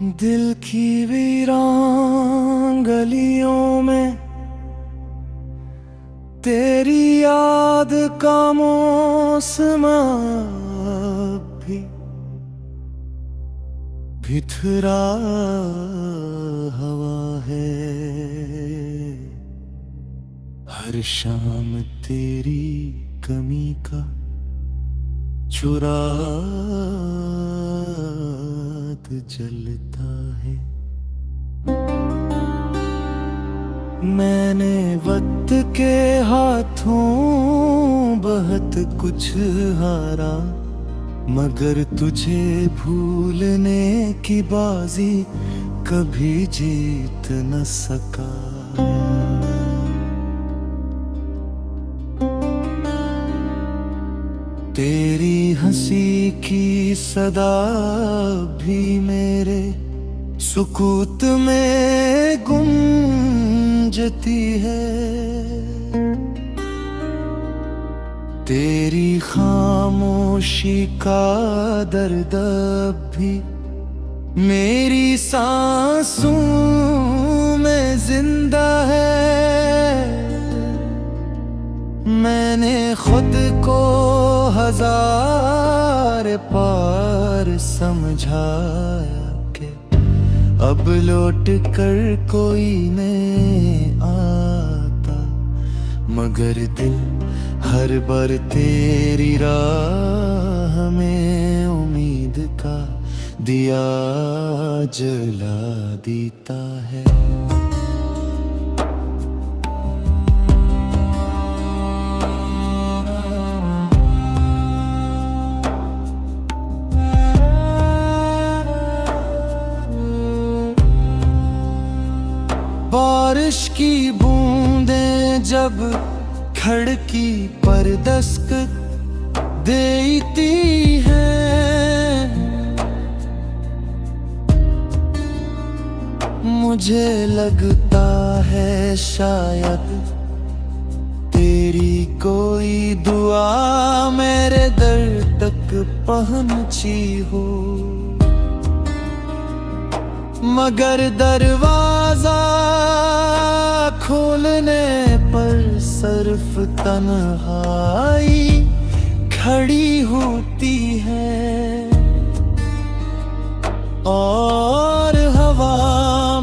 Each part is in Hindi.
दिल की वीरान गलियों में तेरी याद का मौसम भी बिखरा हवा है। हर शाम तेरी कमी का चुरात जलता है। मैंने वक्त के हाथों बहुत कुछ हारा, मगर तुझे भूलने की बाजी कभी जीत न सका। तेरी हंसी की सदा भी मेरे सुकूत में गूंजती है। तेरी खामोशी का दर्द भी मेरी सांसों में जिंदा है। मैंने खुद को हजार बार समझाया कि अब लौट कर कोई नहीं आता, मगर दिल हर बार तेरी राह में उम्मीद का दिया जला देता है। बारिश की बूंदें जब खिड़की पर दस्तक देती हैं, मुझे लगता है शायद तेरी कोई दुआ मेरे दर तक पहुंची हो। मगर दरवाजा खोलने पर सिर्फ तन्हाई खड़ी होती है। और हवा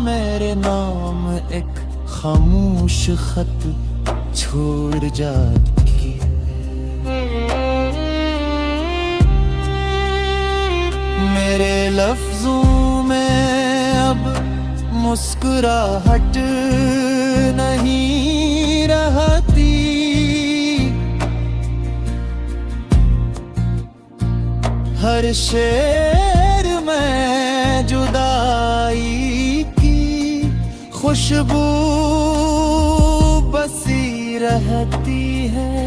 मेरे नाम एक खामोश खत छोड़ जाती है। मेरे लफ्जों में अब मुस्कुराहट नहीं रहती, हर शेर में जुदाई की खुशबू बसी रहती है।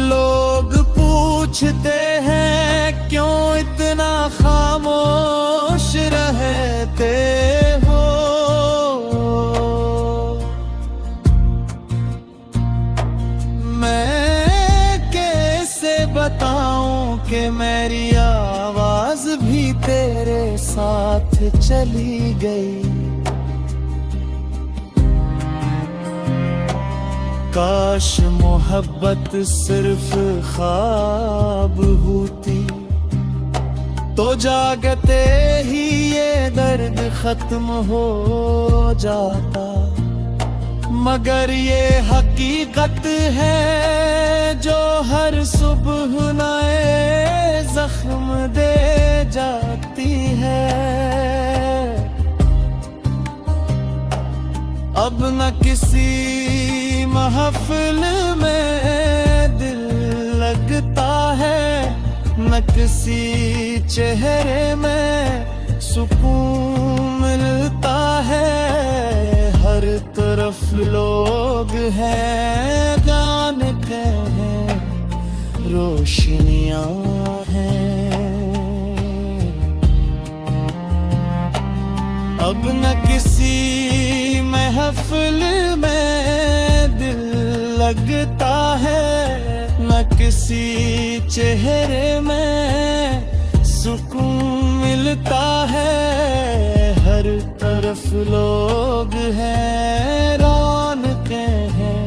लोग पूछते हैं क्यों इतना खामोश रहते हो। मैं कैसे बताऊं कि मेरी आवाज भी तेरे साथ चली गई। काश मोहब्बत सिर्फ ख्वाब होती तो जागते ही ये दर्द खत्म हो जाता, मगर ये हकीकत है जो हर सुबह नए जख्म दे जाती है। अब न किसी महफिल में दिल लगता है, न किसी चेहरे में सुकून मिलता है। हर तरफ लोग हैं जानते हैं रोशनियां हैं। अब न किसी महफिल में दिल लगता है, न किसी चेहरे में सुकून मिलता है। हर तरफ लोग हैं, रौनकें हैं,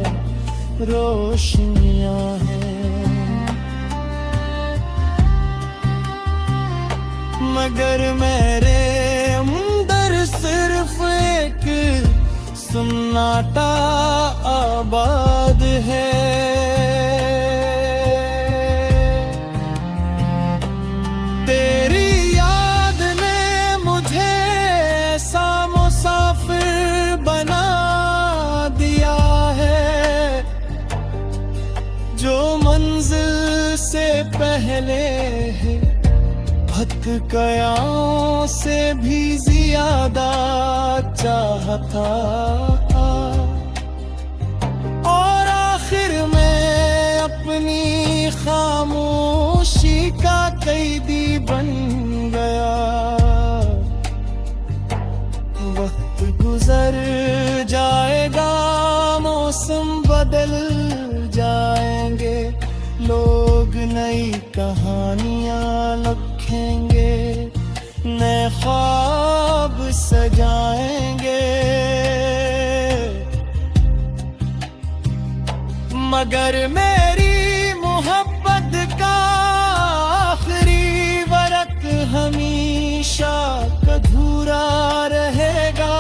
रोशनियां हैं, मगर मेरे अंदर सिर्फ एक सन्नाटा आबाद है। तेरी याद ने मुझे ऐसा मुसाफिर बना दिया है, जो मंजिल से पहले है भटकायों से भी ज्यादा चाहता, और आखिर में अपनी खामोशी का कैदी बन गया। वक्त गुजर जाएगा, मौसम बदल जाएंगे, लोग नई कहानियां लिखेंगे, नए ख्वाब सजाएंगे, मगर मेरी मोहब्बत का आखिरी वरक हमेशा अधूरा रहेगा,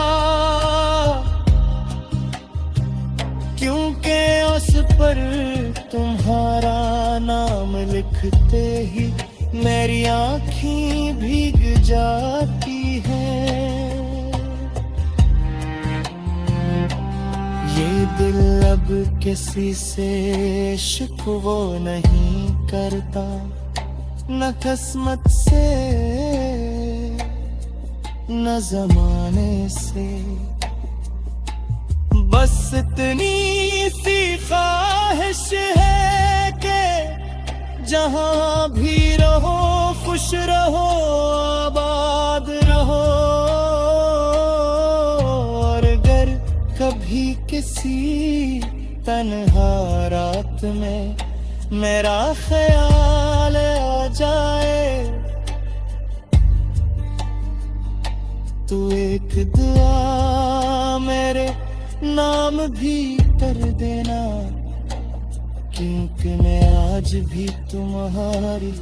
क्योंकि उस पर तुम्हारा नाम लिखते ही मेरी आँखें भीग जाती हैं। ये दिल अब किसी से शिकवा नहीं करता, न किस्मत से न जमाने से, बस इतनी सी ख्वाहिश है कि जहां भी रहो खुश रहो, आबाद रहो। और अगर कभी किसी तन्हा रात में मेरा ख्याल आ जाए, तू एक दुआ मेरे नाम भी कर देना, क्योंकि मैं आज भी तुम्हारी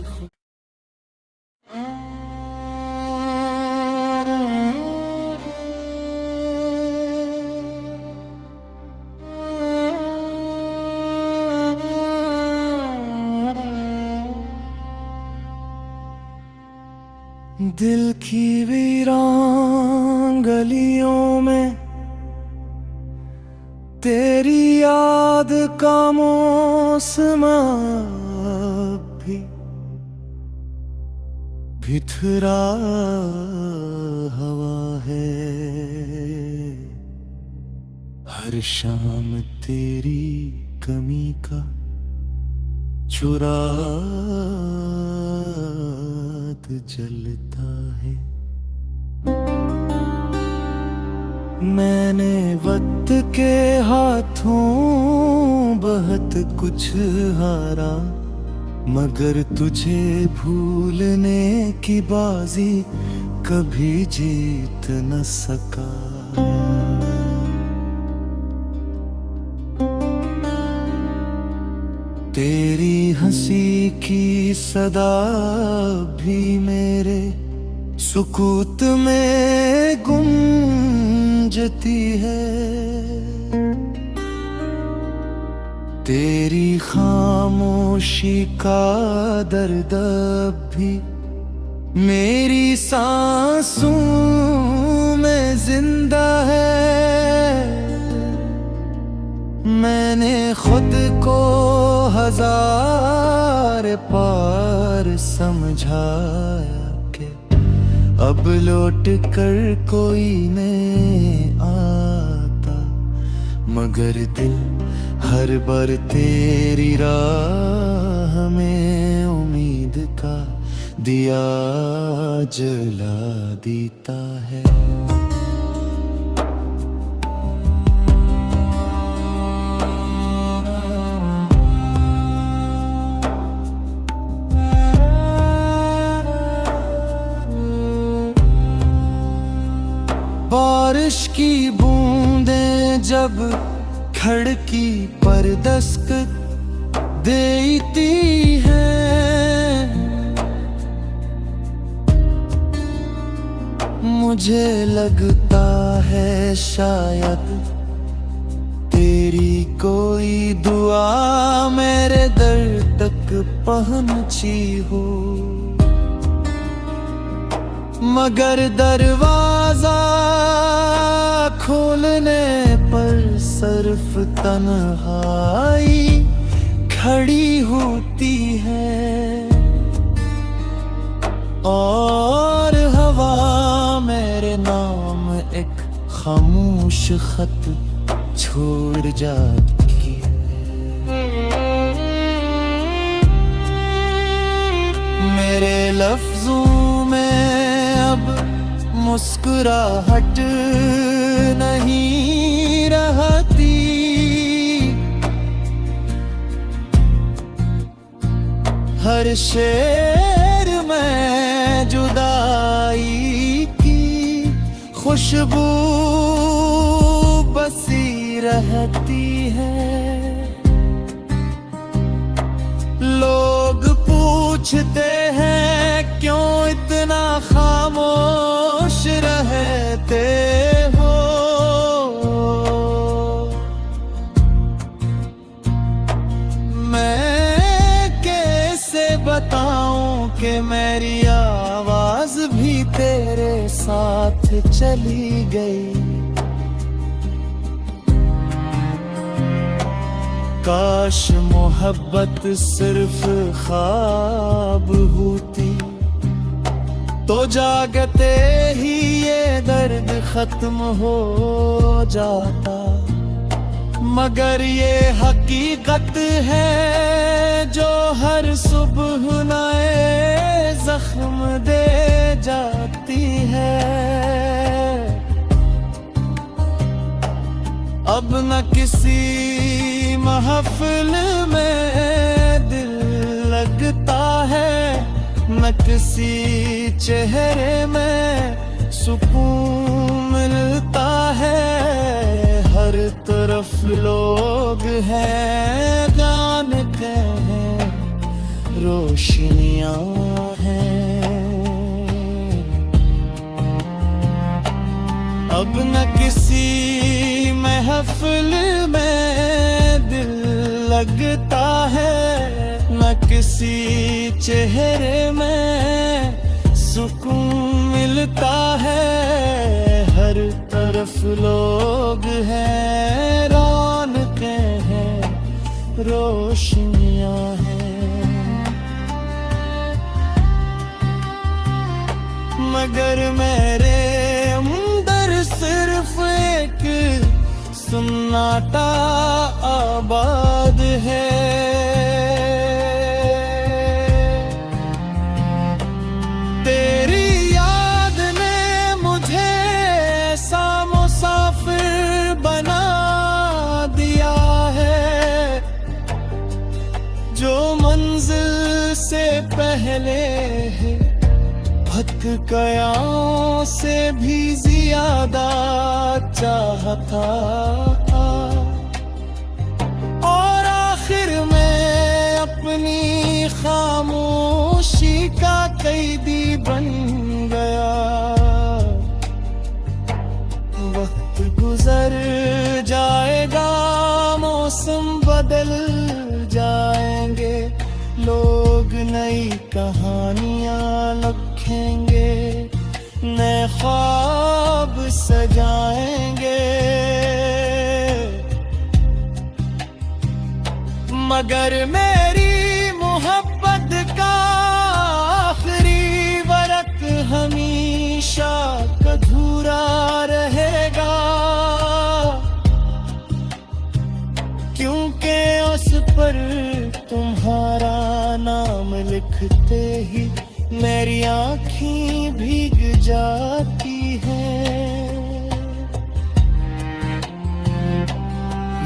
दिल की वीरान गलियों में तेरी याद का मौसम भी बिखरा हवा है। हर शाम तेरी कमी का चुराग जलता है। मैंने वक्त के हाथों बहुत कुछ हारा, मगर तुझे भूलने की बाजी कभी जीत न सका। तेरी हंसी की सदा भी मेरे सुकूत में गूंजती है। तेरी खामोशी का दर्द भी मेरी सांसों में जिंदा है। मैंने खुद को हजार बार समझाया कि अब लौट कर कोई नहीं आता, मगर दिल हर बार तेरी राह में उम्मीद का दिया जला देता है। बारिश की बूंदें जब खिड़की पर दस्तक देती है, मुझे लगता है शायद तेरी कोई दुआ मेरे दर तक पहुंची हो, मगर दरवाजा खोलने पर सिर्फ तन्हाई खड़ी होती है, और हवा मेरे नाम एक खामोश खत छोड़ जाती है। मेरे लफ्जों में अब मुस्कुराहट नहीं रहती, हर शेर में जुदाई की खुशबू बसी रहती है। लोग पूछते हैं क्यों इतना खामोश रहते हो, बताऊं कि मेरी आवाज भी तेरे साथ चली गई। काश मोहब्बत सिर्फ ख्वाब होती तो जागते ही ये दर्द खत्म हो जाता, मगर ये हकीकत है जो हर सुबह नए जख्म दे जाती है। अब न किसी महफिल में दिल लगता है, न किसी चेहरे में सुकून मिलता है। हर तरफ लोग हैं जानते हैं रोशनियां हैं। अब न किसी महफिल में दिल लगता है, न किसी चेहरे में सुकून मिलता है। हर तरफ लोग हैं रौनकें हैं रोशनियां हैं, मगर मेरे अंदर सिर्फ एक सन्नाटा आबाद है। जो मंजिल से पहले है भटकायों से भी ज्यादा चाहता, और आखिर में अपनी खामोशी का कैदी बन गया। वक्त गुजर जाएगा, मौसम बदल जाएंगे, लोग नई कहानियां लिखेंगे, नए ख्वाब सजाएंगे, मगर मेरी मोहब्बत का आखिरी वरक हमेशा अधूरा रहेगा, क्योंकि उस पर तुम्हारा नाम लिखते ही मेरी आँखें भीग जाती हैं।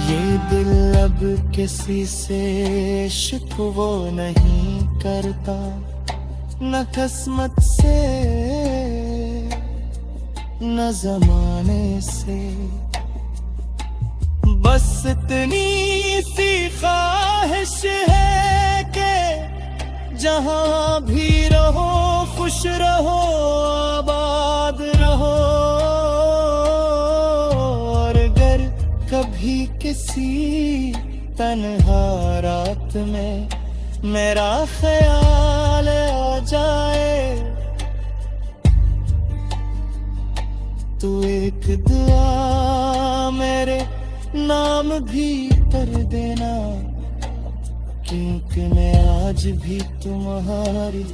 ये दिल अब किसी से शिकवा नहीं करता, न किस्मत से न जमाने से। बस इतनी सी ख्वाहिश है कि जहां भी रहो खुश रहो आबाद रहो। और अगर कभी किसी तन्हा रात में मेरा ख्याल आ जाए तो एक दुआ मेरे नाम भी कर देना, क्योंकि मैं आज भी तुम्हारी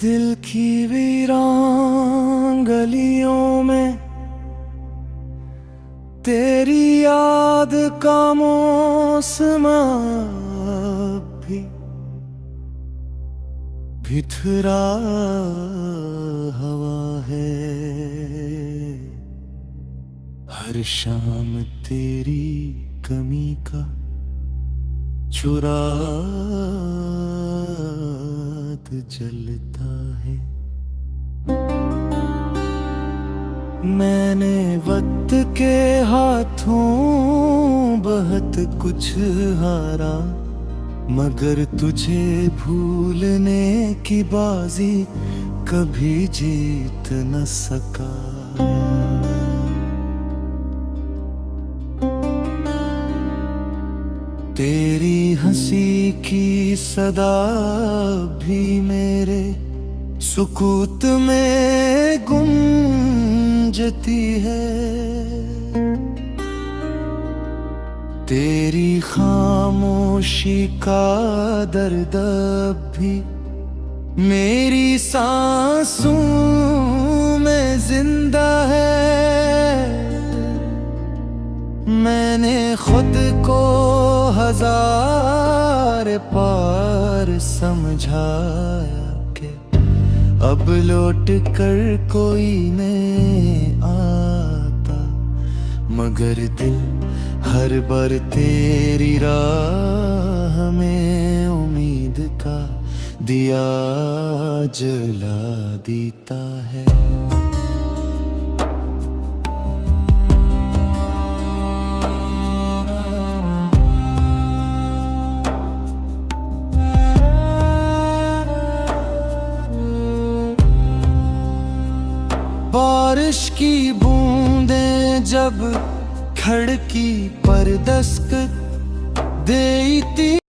दिल की वीरान गलियों में तेरी याद का मौसम भी बिखरा हवा है। हर शाम तेरी कमी का चुराग जलता है। मैंने वक्त के हाथों बहुत कुछ हारा, मगर तुझे भूलने की बाजी कभी जीत न सका। तेरी हंसी की सदा भी मेरे सुकूत में गूंजती है। तेरी खामोशी का दर्द भी मेरी सांसों में जिंदा है। मैंने खुद को हजार बार समझाया कि अब लौट कर कोई नहीं आता, मगर दिल हर बार तेरी राह में उम्मीद का दिया जला देता है। बारिश की बूंदें जब खिड़की पर दस्तक देती